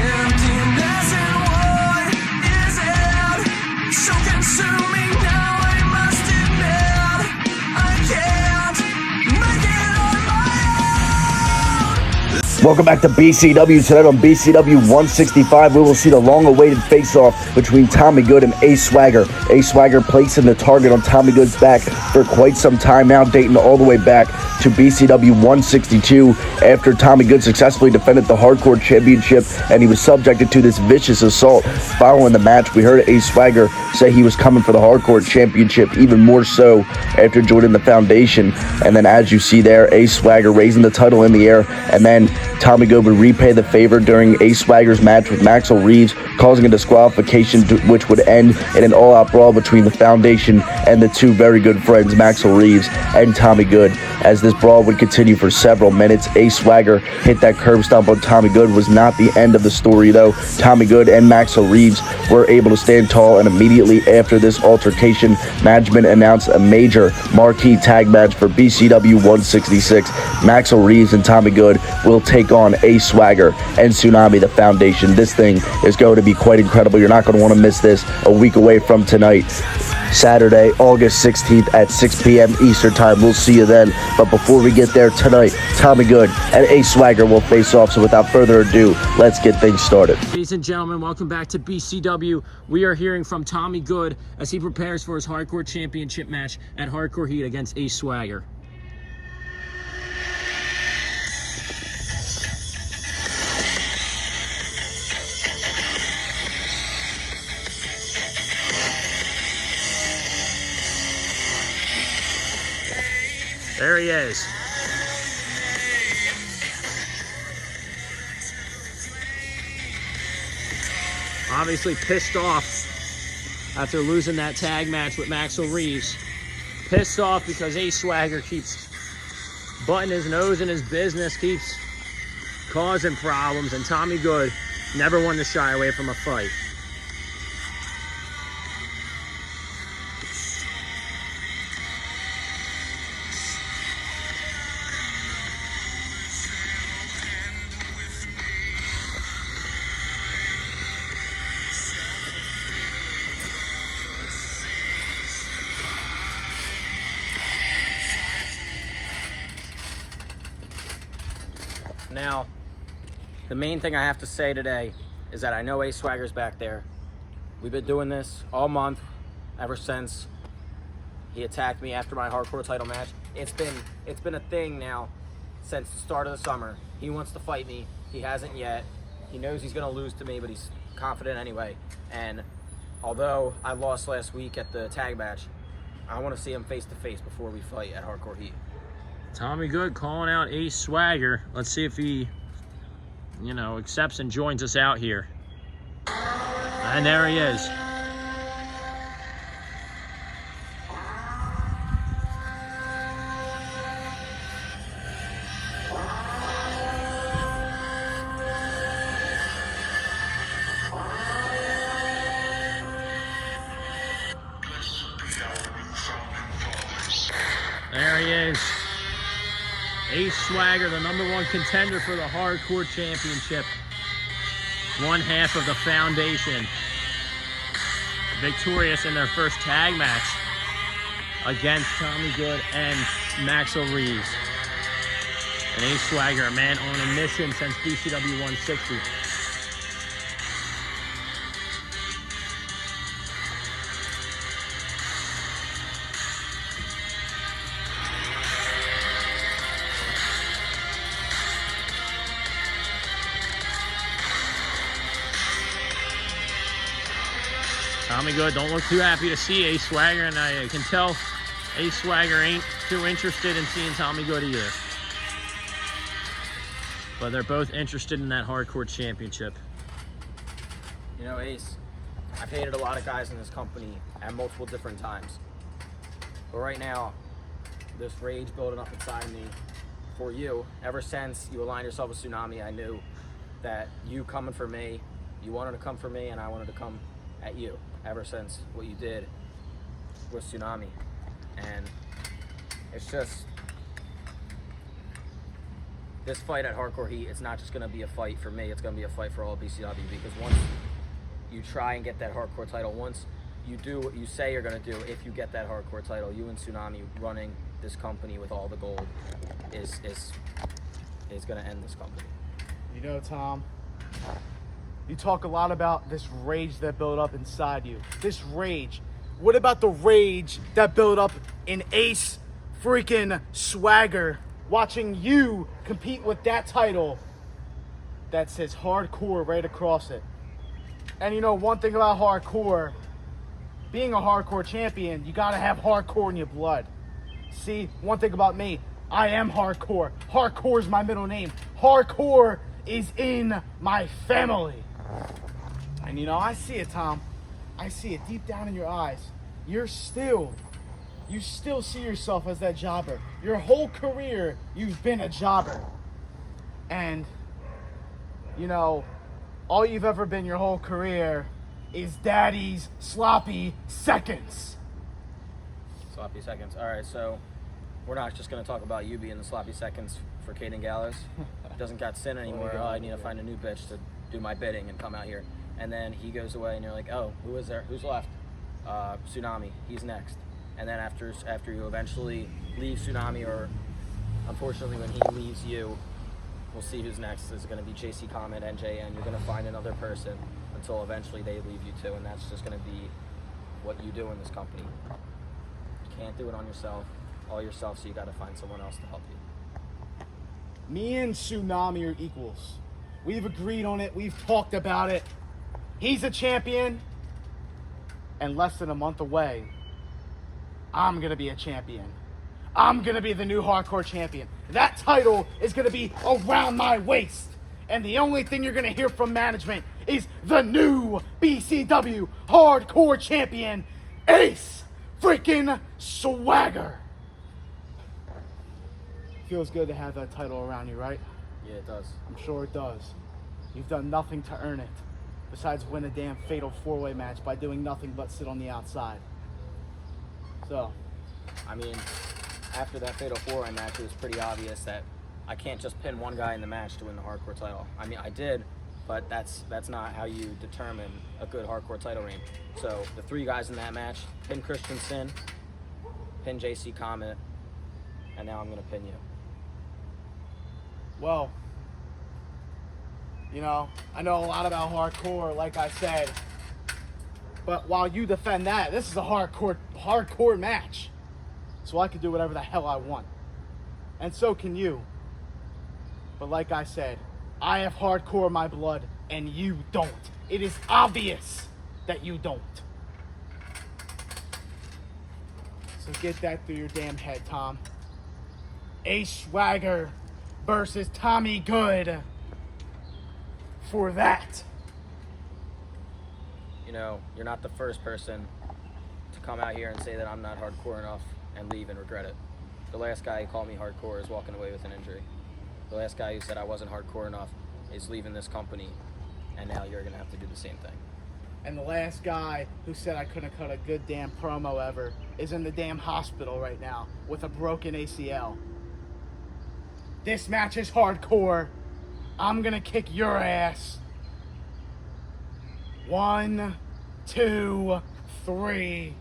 emptiness and void is it so consuming now? I must admit I can't make it on my own. Welcome back to BCW. Tonight on BCW 165, we will see the long-awaited face-off between Tommy Good and Ace Swagger. Ace Swagger placing the target on Tommy Good's back for quite some time now, dating all the way back to BCW 162 after Tommy Good successfully defended the Hardcore Championship and he was subjected to this vicious assault. Following the match, we heard Ace Swagger say he was coming for the Hardcore Championship, even more so after joining the Foundation. And then as you see there, Ace Swagger raising the title in the air, and then Tommy Good would repay the favor during Ace Swagger's match with Maxwell Reeves, causing a disqualification which would end in an all-out brawl between the Foundation and the two very good friends, Maxwell Reeves and Tommy Good. As this brawl would continue for several minutes, Ace Swagger hit that curb stomp on Tommy Good. Was not the end of the story, though. Tommy Good and Maxwell Reeves were able to stand tall, and immediately after this altercation, management announced a major marquee tag match for BCW 166. Maxwell Reeves and Tommy Good will take on Ace Swagger and Tsunami, the Foundation. This thing is going to be quite incredible. You're not going to want to miss this a week away from tonight. Saturday, August 16th at 6 p.m. Eastern Time. We'll see you then. But before we get there tonight, Tommy Good and Ace Swagger will face off. So without further ado, let's get things started. Ladies and gentlemen, welcome back to BCW. We are hearing from Tommy Good as he prepares for his Hardcore Championship match at Hardcore Heat against Ace Swagger. There he is. Obviously pissed off after losing that tag match with Maxwell Reeves. Pissed off because Ace Swagger keeps butting his nose in his business, keeps causing problems, and Tommy Good never wanted to shy away from a fight. Now, the main thing I have to say today is that I know Ace Swagger's back there. We've been doing this all month, ever since he attacked me after my Hardcore title match. It's been a thing now since the start of the summer. He wants to fight me. He hasn't yet. He knows he's gonna lose to me, but he's confident anyway. And although I lost last week at the tag match, I want to see him face to face before we fight at Hardcore Heat. Tommy Good calling out Ace Swagger. Let's see if he, accepts and joins us out here. And there he is. There he is. Ace Swagger, the #1 contender for the Hardcore Championship. One half of the Foundation. Victorious in their first tag match against Tommy Good and Maxwell Reeves. And Ace Swagger, a man on a mission since BCW 160. Tommy Good don't look too happy to see Ace Swagger, and I can tell Ace Swagger ain't too interested in seeing Tommy Good either. But they're both interested in that Hardcore Championship. You know, Ace, I've hated a lot of guys in this company at multiple different times. But right now, this rage building up inside of me for you, ever since you aligned yourself with Tsunami, I knew that you coming for me, you wanted to come for me, and I wanted to come at you. Ever since what you did with Tsunami. And it's just, this fight at Hardcore Heat, it's not just going to be a fight for me. It's going to be a fight for all of BCW, because once you try and get that Hardcore title, once you do what you say you're going to do, if you get that Hardcore title, you and Tsunami running this company with all the gold is going to end this company. You know, Tom, you talk a lot about this rage that built up inside you. This rage. What about the rage that built up in Ace freaking Swagger, watching you compete with that title that says Hardcore right across it? And you know, one thing about Hardcore, being a Hardcore champion, you gotta have Hardcore in your blood. See, one thing about me, I am Hardcore. Hardcore is my middle name. Hardcore is in my family. And you know, I see it, Tom. I see it deep down in your eyes. You still see yourself as that jobber. Your whole career, you've been a jobber. And, you know, all you've ever been your whole career is daddy's sloppy seconds. Sloppy seconds. All right, so we're not just going to talk about you being the sloppy seconds for Caden Gallows. Doesn't got sin anymore. Oh, I need to find a new bitch to do my bidding and come out here. And then he goes away, and you're like, oh, who is there? Who's left? Tsunami. He's next. And then after you eventually leave Tsunami, or unfortunately when he leaves you, we'll see who's next. Is it going to be JC Comet, NJN? You're going to find another person until eventually they leave you too, and that's just going to be what you do in this company. You can't do it on yourself, all yourself, so you got to find someone else to help you. Me and Tsunami are equals. We've agreed on it. We've talked about it. He's a champion, and less than a month away, I'm going to be a champion. I'm going to be the new Hardcore champion. That title is going to be around my waist. And the only thing you're going to hear from management is the new BCW Hardcore champion, Ace freaking Swagger. Feels good to have that title around you, right? Yeah, it does. I'm sure it does. You've done nothing to earn it, besides win a damn fatal four-way match by doing nothing but sit on the outside. So, I mean, after that fatal four-way match, it was pretty obvious that I can't just pin one guy in the match to win the Hardcore title. I mean, I did, but that's not how you determine a good Hardcore title reign. So the three guys in that match: pin Christian Sin, pin JC Comet, and now I'm going to pin you. well, you know, I know a lot about Hardcore, like I said. But while you defend that, this is a hardcore match. So I can do whatever the hell I want. And so can you. But like I said, I have Hardcore in my blood, and you don't. It is obvious that you don't. So get that through your damn head, Tom. Ace Swagger versus Tommy Good. For that. You know, you're not the first person to come out here and say that I'm not hardcore enough and leave and regret it. The last guy who called me hardcore is walking away with an injury. The last guy who said I wasn't hardcore enough is leaving this company, and now you're going to have to do the same thing. And the last guy who said I couldn't cut a good damn promo ever is in the damn hospital right now with a broken ACL. This match is hardcore. I'm going to kick your ass. 1, 2, 3,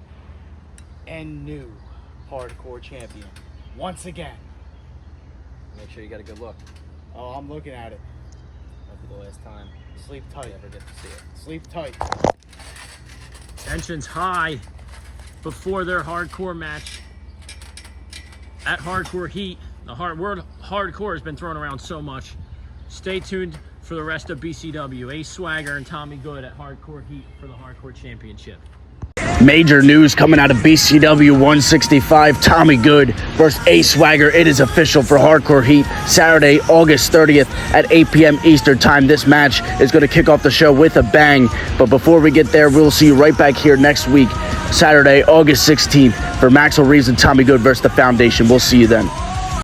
and new Hardcore champion. Once again. Make sure you get a good look. Oh, I'm looking at it. That'll be the last time Sleep you tight. ever get to see it. Sleep tight. Tension's high before their hardcore match at Hardcore Heat. The word hardcore has been thrown around so much. Stay tuned for the rest of BCW. Ace Swagger and Tommy Good at Hardcore Heat for the Hardcore Championship. Major news coming out of BCW 165. Tommy Good versus Ace Swagger. It is official for Hardcore Heat, Saturday, August 30th at 8 p.m. Eastern Time. This match is going to kick off the show with a bang. But before we get there, we'll see you right back here next week, Saturday, August 16th, for Maxwell Reeves and Tommy Good versus The Foundation. We'll see you then.